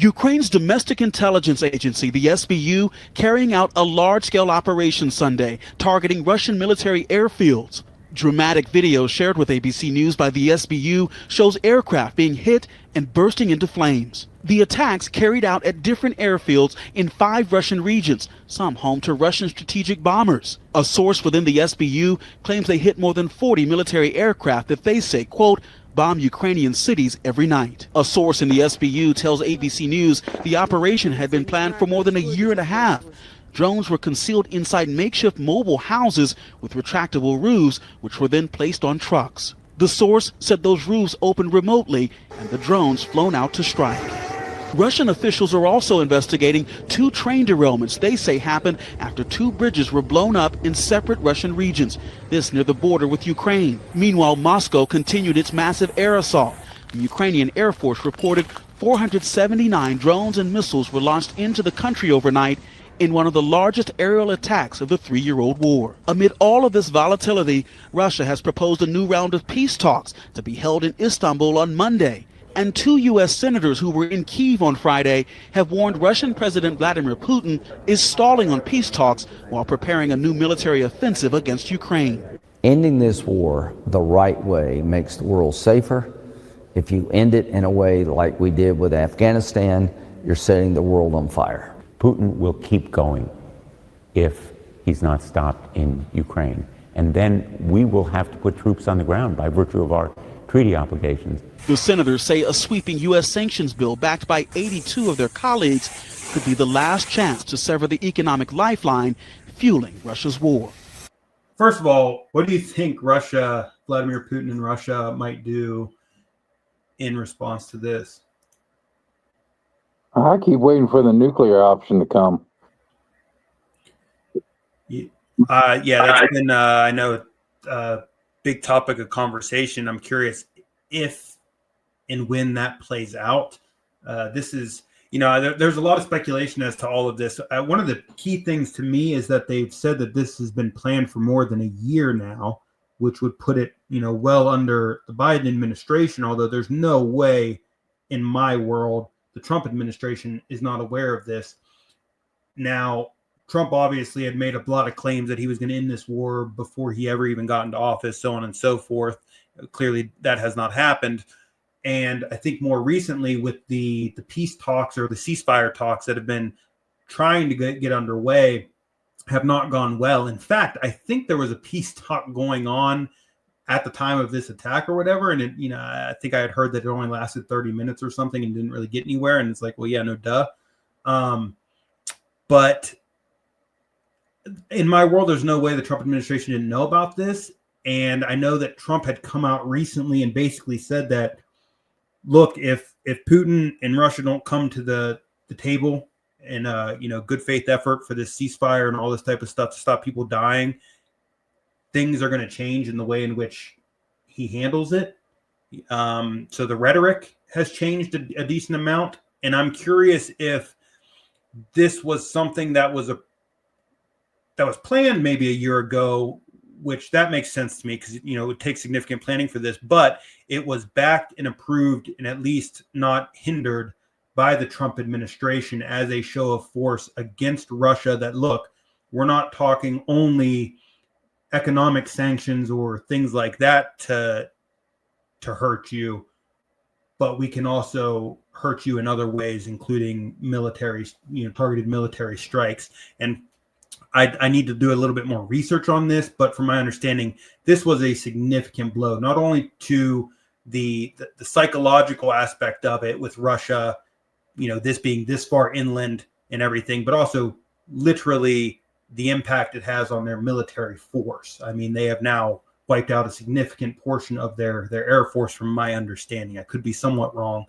Ukraine's domestic intelligence agency, the SBU, carrying out a large-scale operation Sunday targeting Russian military airfields. Dramatic video shared with ABC News by the SBU shows aircraft being hit and bursting into flames. The attacks carried out at different airfields in 5 Russian regions, some home to Russian strategic bombers. A source within the SBU claims they hit more than 40 military aircraft that they say, quote, bomb Ukrainian cities every night. A source in the SBU tells ABC News the operation had been planned for more than a year and a half. Drones were concealed inside makeshift mobile houses with retractable roofs, which were then placed on trucks. The source said those roofs opened remotely and the drones flown out to strike. Russian officials are also investigating 2 train derailments they say happened after 2 bridges were blown up in separate Russian regions, this near the border with Ukraine. Meanwhile, Moscow continued its massive air assault. The Ukrainian Air Force reported 479 drones and missiles were launched into the country overnight in one of the largest aerial attacks of the 3-year-old war. Amid all of this volatility, Russia has proposed a new round of peace talks to be held in Istanbul on Monday. And 2 U.S. senators who were in Kyiv on Friday have warned Russian President Vladimir Putin is stalling on peace talks while preparing a new military offensive against Ukraine. Ending this war the right way makes the world safer. If you end it in a way like we did with Afghanistan, you're setting the world on fire. Putin will keep going if he's not stopped in Ukraine. And then we will have to put troops on the ground by virtue of our treaty obligations. The senators say a sweeping U.S. sanctions bill backed by 82 of their colleagues could be the last chance to sever the economic lifeline fueling Russia's war. First of all, what do you think Vladimir Putin and Russia might do in response to this? I keep waiting for the nuclear option to come. Yeah, that's been, I know, a big topic of conversation. I'm curious if and when that plays out. This is, there's a lot of speculation as to all of this. One of the key things to me is that they've said that this has been planned for more than a year now, which would put it, well under the Biden administration, although there's no way in my world the Trump administration is not aware of this. Now, Trump obviously had made a lot of claims that he was going to end this war before he ever even got into office, so on and so forth. Clearly, that has not happened. And I think more recently with the peace talks or the ceasefire talks that have been trying to get underway have not gone well. In fact, I think there was a peace talk going on at the time of this attack or whatever. And, I think I had heard that it only lasted 30 minutes or something and didn't really get anywhere. And it's like, well, yeah, no duh. But in my world, there's no way the Trump administration didn't know about this. And I know that Trump had come out recently and basically said that, look, if Putin and Russia don't come to the table in a good faith effort for this ceasefire and all this type of stuff to stop people dying, things are going to change in the way in which he handles it. So the rhetoric has changed a decent amount, and I'm curious if this was something that was planned maybe a year ago, which that makes sense to me because, it would take significant planning for this, but it was backed and approved and at least not hindered by the Trump administration as a show of force against Russia that, look, we're not talking only economic sanctions or things like that to hurt you, but we can also hurt you in other ways, including military, targeted military strikes. And I need to do a little bit more research on this, but from my understanding, this was a significant blow, not only to the psychological aspect of it with Russia, this being this far inland and everything, but also literally the impact it has on their military force. I mean, they have now wiped out a significant portion of their Air Force, from my understanding. I could be somewhat wrong,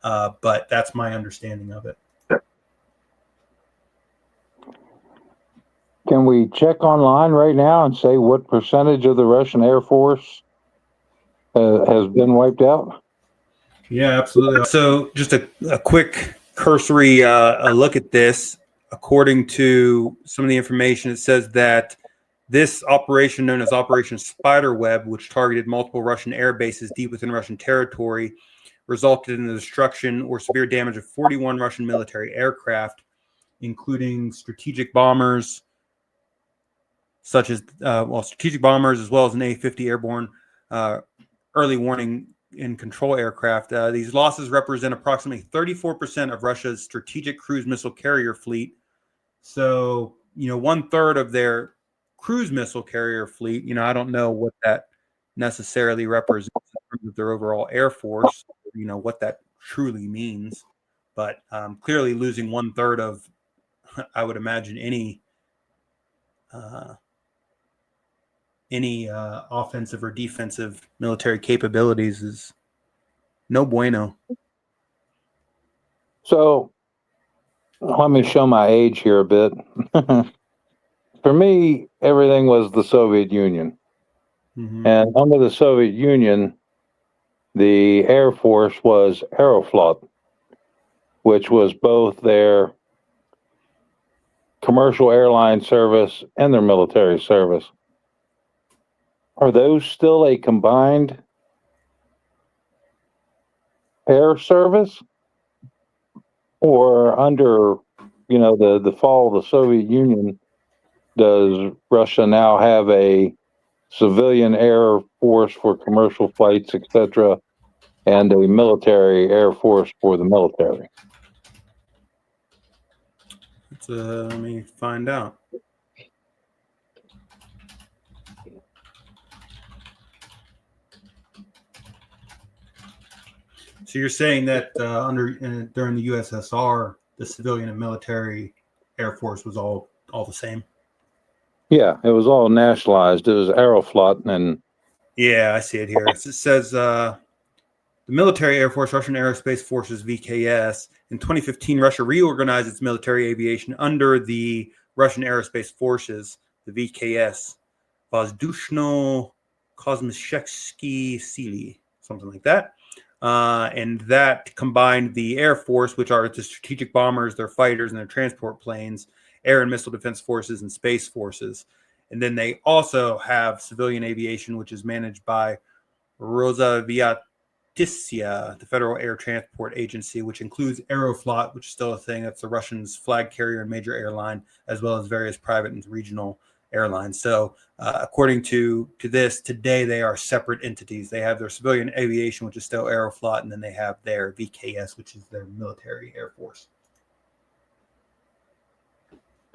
but that's my understanding of it. Can we check online right now and say what percentage of the Russian Air Force has been wiped out? Yeah, absolutely. So just a quick cursory look at this. According to some of the information, it says that this operation, known as Operation Spiderweb, which targeted multiple Russian air bases deep within Russian territory, resulted in the destruction or severe damage of 41 Russian military aircraft, including strategic bombers, such as strategic bombers, as well as an A-50 airborne early warning and control aircraft. These losses represent approximately 34% of Russia's strategic cruise missile carrier fleet. So, 1/3 of their cruise missile carrier fleet. I don't know what that necessarily represents in terms of their overall air force, what that truly means. But clearly losing 1/3 of, I would imagine, any offensive or defensive military capabilities is no bueno. So let me show my age here a bit. For me, everything was the Soviet Union. Mm-hmm. And under the Soviet Union, the Air Force was Aeroflot, which was both their commercial airline service and their military service. Are those still a combined air service? Or under, the fall of the Soviet Union, does Russia now have a civilian air force for commercial flights, etc., and a military air force for the military? Let me find out. So you're saying that during the USSR, the civilian and military air force was all the same? Yeah, it was all nationalized. It was Aeroflot, and yeah, I see it here. It says the military air force, Russian Aerospace Forces, VKS. In 2015, Russia reorganized its military aviation under the Russian Aerospace Forces, the VKS, Vozdushno Kosmические Силы, something like that. And that combined the Air Force, which are the strategic bombers, their fighters, and their transport planes, air and missile defense forces, and space forces. And then they also have civilian aviation, which is managed by Rosaviatsia, the Federal Air Transport Agency, which includes Aeroflot, which is still a thing. That's the Russians' flag carrier and major airline, as well as various private and regional airlines. So according to this, today they are separate entities. They have their civilian aviation, which is still Aeroflot, and then they have their VKS, which is their military air force.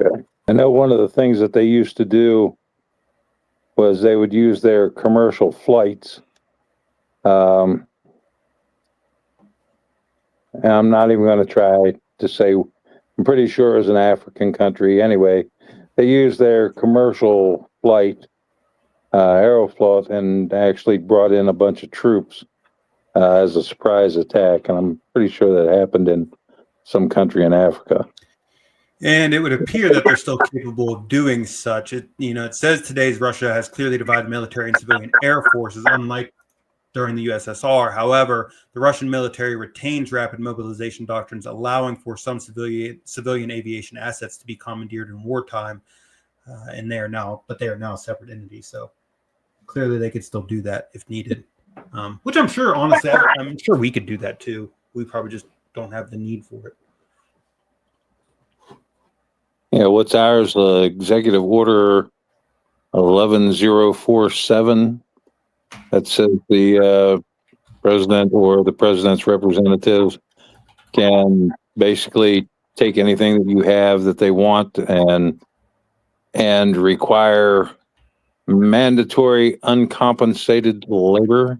okay. I know one of the things that they used to do was they would use their commercial flights. And I'm not even going to try to say, I'm pretty sure it was an African country anyway. They used their commercial flight, Aeroflot, and actually brought in a bunch of troops as a surprise attack. And I'm pretty sure that happened in some country in Africa. And it would appear that they're still capable of doing such. It says today's Russia has clearly divided military and civilian air forces, unlike during the USSR. However, the Russian military retains rapid mobilization doctrines, allowing for some civilian aviation assets to be commandeered in wartime, and they are now separate entities. So clearly, they could still do that if needed. Which I'm sure, honestly, I'm sure we could do that too. We probably just don't have the need for it. Yeah, what's ours? Executive Order 11047 that says the president or the president's representatives can basically take anything that you have that they want and require mandatory uncompensated labor,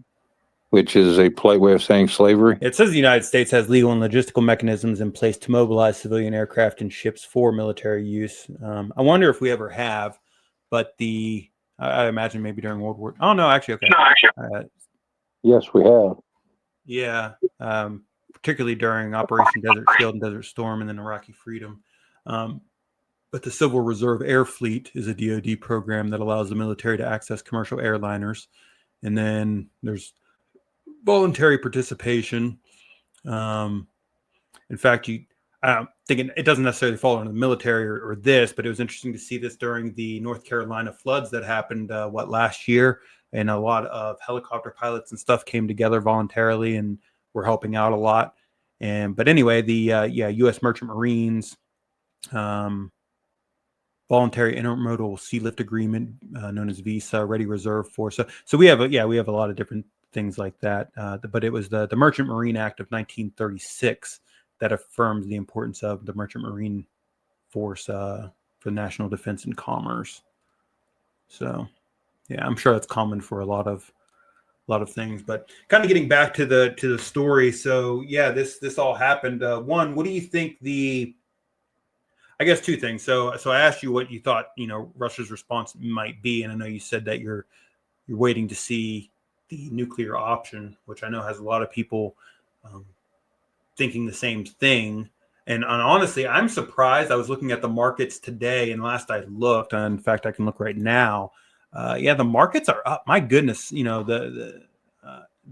which is a polite way of saying slavery. It says the United States has legal and logistical mechanisms in place to mobilize civilian aircraft and ships for military use. I wonder if we ever have, but I imagine maybe during World War. Oh no, actually, okay. Yes, we have. Yeah, particularly during Operation Desert Shield and Desert Storm, and then Iraqi Freedom. But the Civil Reserve Air Fleet is a DoD program that allows the military to access commercial airliners, and then there's voluntary participation. In fact, I'm thinking it doesn't necessarily fall under the military or this, but it was interesting to see this during the North Carolina floods that happened last year, and a lot of helicopter pilots and stuff came together voluntarily and were helping out a lot. But anyway, the U.S. Merchant Marines, Voluntary Intermodal Sea Lift Agreement, known as VISA, Ready Reserve Force. So we have a lot of different things like that. But it was the Merchant Marine Act of 1936 that affirms the importance of the Merchant Marine Force for national defense and commerce. So, yeah, I'm sure that's common for a lot of things. But kind of getting back to the story. So, yeah, this all happened. One, what do you think I guess two things. So I asked you what you thought, Russia's response might be, and I know you said that you're waiting to see the nuclear option, which I know has a lot of people thinking the same thing. And honestly, I'm surprised. I was looking at the markets today, and last I looked, and in fact, I can look right now. The markets are up. My goodness, the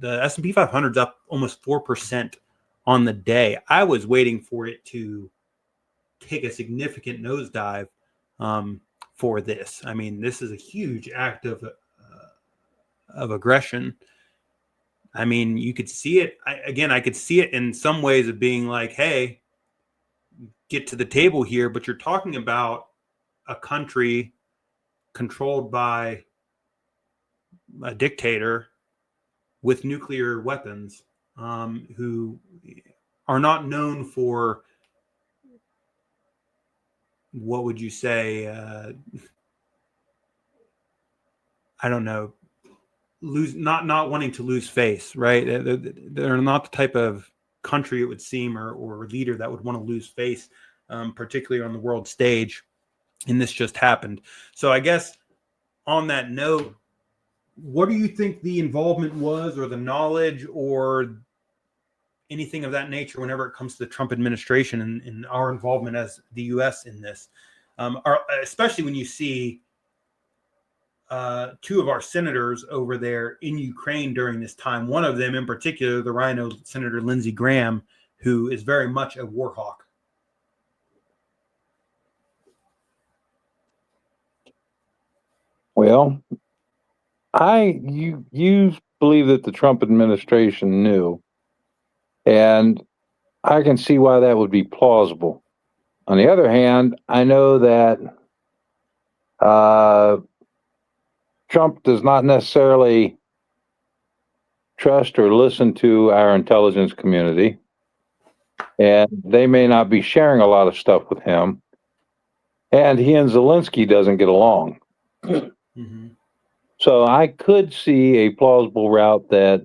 S&P 500 is up almost 4% on the day. I was waiting for it to take a significant nosedive for this. I mean, this is a huge act of aggression. I mean, you could see it. I could see it in some ways of being like, hey, get to the table here. But you're talking about a country controlled by a dictator with nuclear weapons who are not known for, what would you say, I don't know, not wanting to lose face, right? They're not the type of country, it would seem, or leader that would want to lose face, particularly on the world stage. And this just happened. So I guess on that note, what do you think the involvement was, or the knowledge, or anything of that nature whenever it comes to the Trump administration and our involvement as the U.S. in this? Especially when you see two of our senators over there in Ukraine during this time. One of them in particular, the Rhino Senator Lindsey Graham, who is very much a war hawk. Well, you believe that the Trump administration knew, and I can see why that would be plausible. On the other hand, I know that Trump does not necessarily trust or listen to our intelligence community, and they may not be sharing a lot of stuff with him. And he and Zelensky doesn't get along. Mm-hmm. So I could see a plausible route that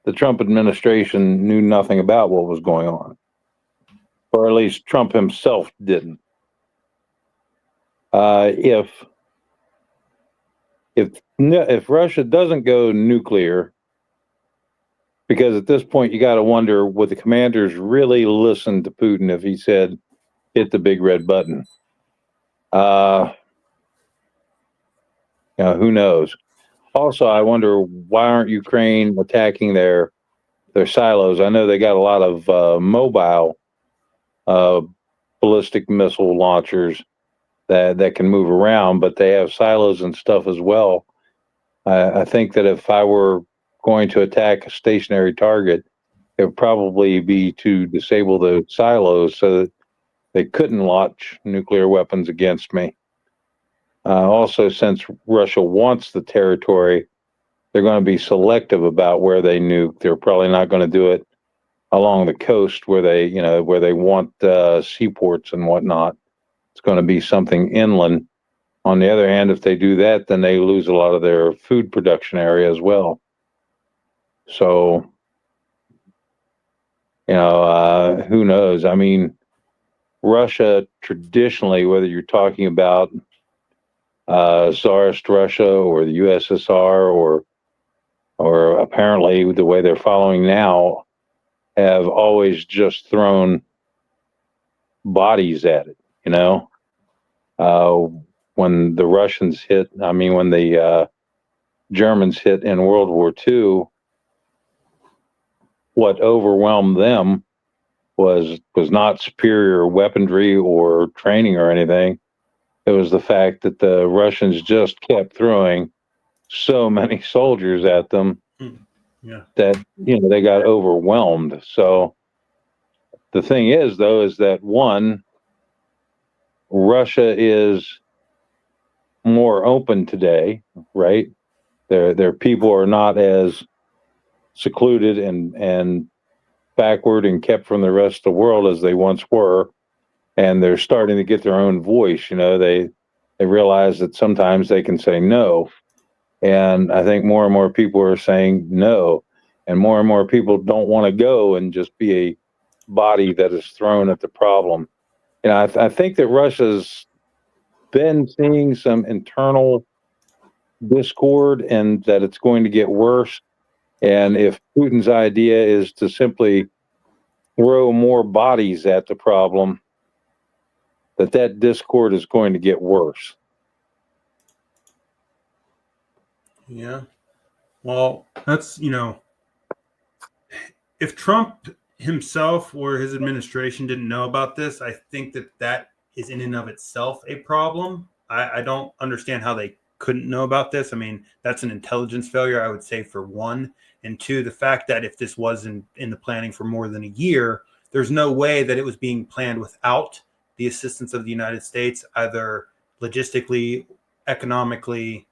the Trump administration knew nothing about what was going on, or at least Trump himself didn't. If Russia doesn't go nuclear, because at this point you got to wonder, would the commanders really listen to Putin if he said, "Hit the big red button"? Who knows? Also, I wonder, why aren't Ukraine attacking their silos? I know they got a lot of mobile ballistic missile launchers that can move around, but they have silos and stuff as well. I think that if I were going to attack a stationary target, it would probably be to disable the silos so that they couldn't launch nuclear weapons against me. Also, since Russia wants the territory, they're going to be selective about where they nuke. They're probably not going to do it along the coast where they want seaports and whatnot. It's going to be something inland. On the other hand, if they do that, then they lose a lot of their food production area as well. So, who knows? I mean, Russia traditionally, whether you're talking about Tsarist Russia or the USSR or apparently the way they're following now, have always just thrown bodies at it. When the Russians hit, when the Germans hit in World War II, what overwhelmed them was not superior weaponry or training or anything. It was the fact that the Russians just kept throwing so many soldiers at them Yeah. that, they got overwhelmed. So the thing is, though, is that one, Russia is more open today, right? Their people are not as secluded and backward and kept from the rest of the world as they once were, and they're starting to get their own voice. They realize that sometimes they can say no, and I think more and more people are saying no, and more people don't want to go and just be a body that is thrown at the problem. I think that Russia's been seeing some internal discord and that it's going to get worse. And if Putin's idea is to simply throw more bodies at the problem, that discord is going to get worse. Yeah. Well, that's, if Trump himself or his administration didn't know about this, I think that is in and of itself a problem. I don't understand how they couldn't know about this. I mean, that's an intelligence failure, I would say, for one. And two, the fact that if this was in the planning for more than a year, there's no way that it was being planned without the assistance of the United States, either logistically, economically,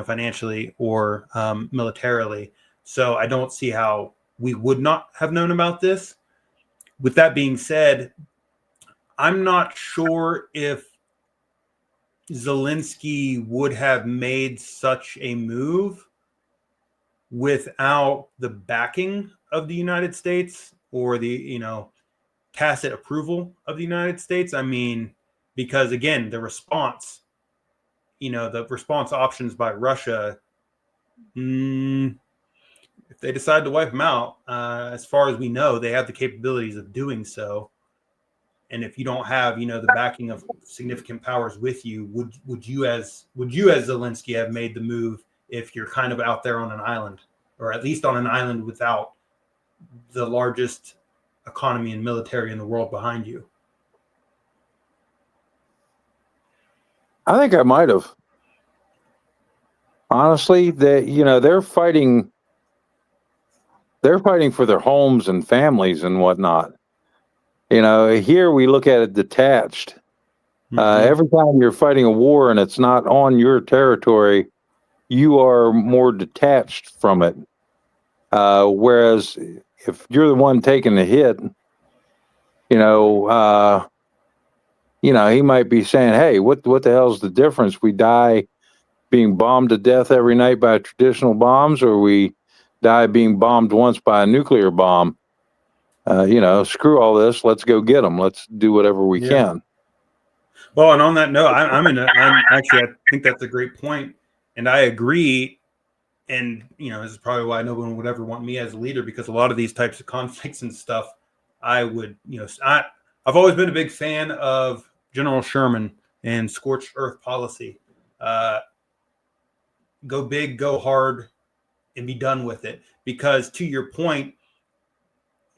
financially, or militarily. So I don't see how we would not have known about this. With that being said, I'm not sure if Zelensky would have made such a move without the backing of the United States or the, tacit approval of the United States. I mean, because again, the response options by Russia, if they decide to wipe them out, as far as we know, they have the capabilities of doing so. And if you don't have, the backing of significant powers with you, would you as Zelensky have made the move if you're kind of out there on an island, or at least on an island without the largest economy and military in the world behind you? I think I might have. Honestly, they're fighting for their homes and families and whatnot. Here we look at it detached. Every time you're fighting a war and it's not on your territory, you are more detached from it. Whereas if you're the one taking the hit, he might be saying, "Hey, what the hell's the difference? We die being bombed to death every night by traditional bombs, or we die being bombed once by a nuclear bomb? Screw all this. Let's go get them. Let's do whatever we can." Well, and on that note, I think that's a great point, and I agree. And this is probably why no one would ever want me as a leader, because a lot of these types of conflicts and stuff, I've always been a big fan of General Sherman and scorched earth policy. Go big, go hard, and be done with it. Because to your point,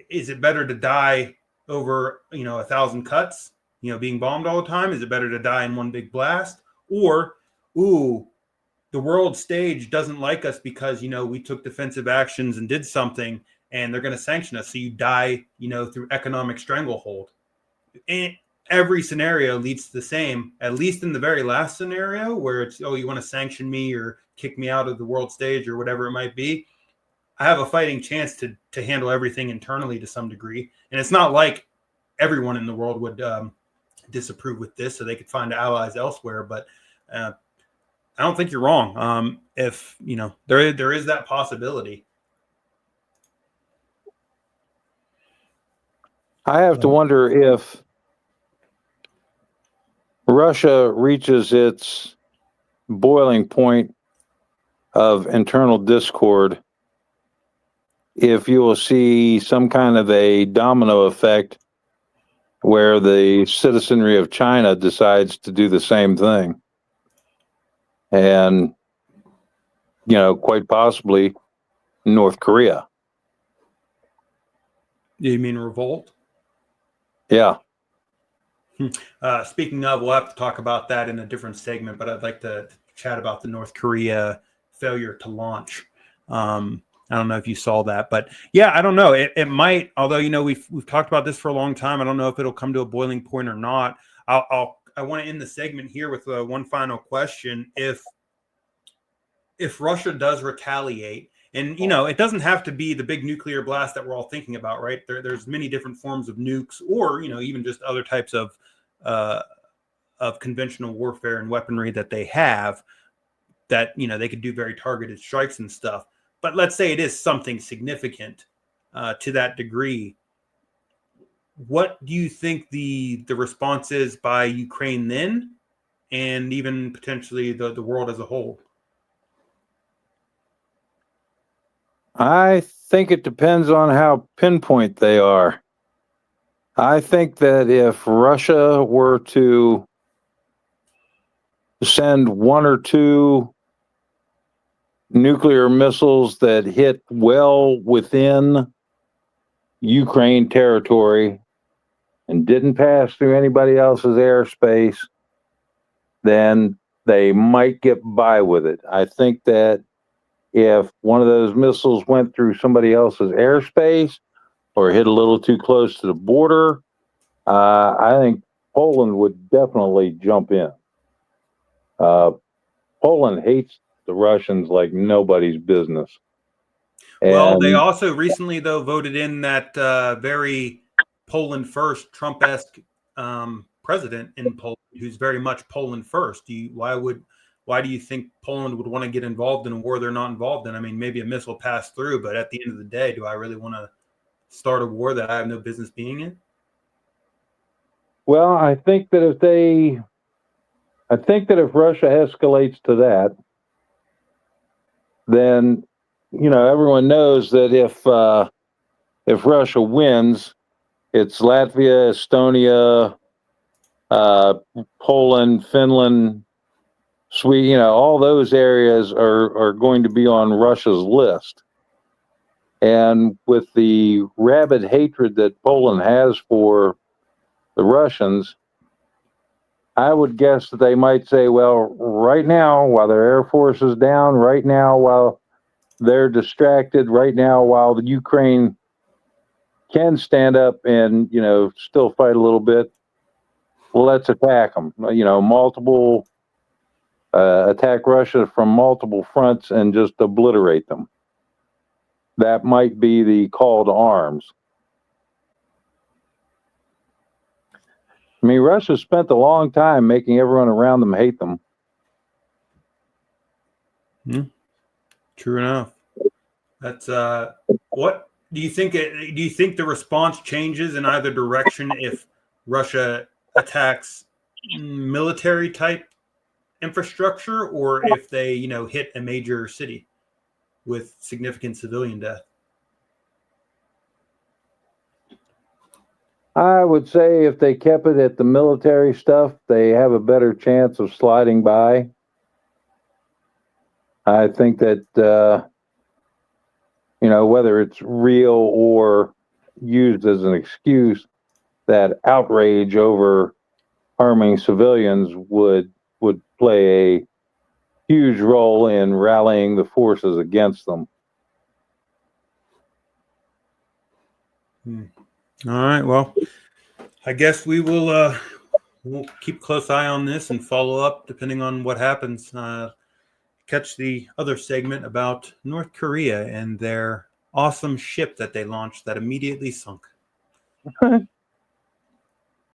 is it better to die over 1,000 cuts, being bombed all the time? Is it better to die in one big blast? Or, the world stage doesn't like us because we took defensive actions and did something, and they're going to sanction us, so you die through economic stranglehold. And every scenario leads to the same, at least in the very last scenario, where it's, you want to sanction me or kick me out of the world stage or whatever it might be. I have a fighting chance to handle everything internally to some degree. And it's not like everyone in the world would disapprove with this, so they could find allies elsewhere. But I don't think you're wrong. If there is that possibility. I have to wonder if Russia reaches its boiling point of internal discord, if you will see some kind of a domino effect where the citizenry of China decides to do the same thing. And, quite possibly North Korea. You mean revolt? Yeah. Speaking of, we'll have to talk about that in a different segment, but I'd like to chat about the North Korea failure to launch. I I don't know if you saw that, but yeah, I don't know. It might, although, we've talked about this for a long time. I don't know if it'll come to a boiling point or not. I want to end the segment here with one final question. If Russia does retaliate, and it doesn't have to be the big nuclear blast that we're all thinking about, right? There's many different forms of nukes, or even just other types of conventional warfare and weaponry that they have, that they could do very targeted strikes and stuff. But let's say it is something significant to that degree. What do you think the response is by Ukraine then, and even potentially the world as a whole? I think it depends on how pinpoint they are. I think that if Russia were to send one or two nuclear missiles that hit well within Ukraine territory and didn't pass through anybody else's airspace, then they might get by with it. I think that if one of those missiles went through somebody else's airspace or hit a little too close to the border, I think Poland would definitely jump in. Poland hates the Russians like nobody's business. Well, they And also recently, though, voted in that very Poland first, Trump-esque president in Poland, who's very much Poland first. Why do you think Poland would want to get involved in a war they're not involved in? I mean, maybe a missile passed through, but at the end of the day, do I really want to start a war that I have no business being in? well, I think that if Russia escalates to that, then everyone knows that if Russia wins, it's Latvia, Estonia, Poland, Finland, Sweden. All those areas are going to be on Russia's list. And with the rabid hatred that Poland has for the Russians, I would guess that they might say, well, right now, while their Air Force is down, right now, while they're distracted, right now, while the Ukraine can stand up and, still fight a little bit, well, let's attack them. Attack Russia from multiple fronts and just obliterate them. That might be the call to arms. I mean, Russia spent a long time making everyone around them hate them. True enough. That's what do you think? Do you think the response changes in either direction if Russia attacks military type infrastructure, or if they hit a major city with significant civilian death? I would say if they kept it at the military stuff, they have a better chance of sliding by. I think that, whether it's real or used as an excuse, that outrage over harming civilians would play a huge role in rallying the forces against them. All right. Well, I guess we'll keep a close eye on this and follow up depending on what happens. Catch the other segment about North Korea and their awesome ship that they launched that immediately sunk.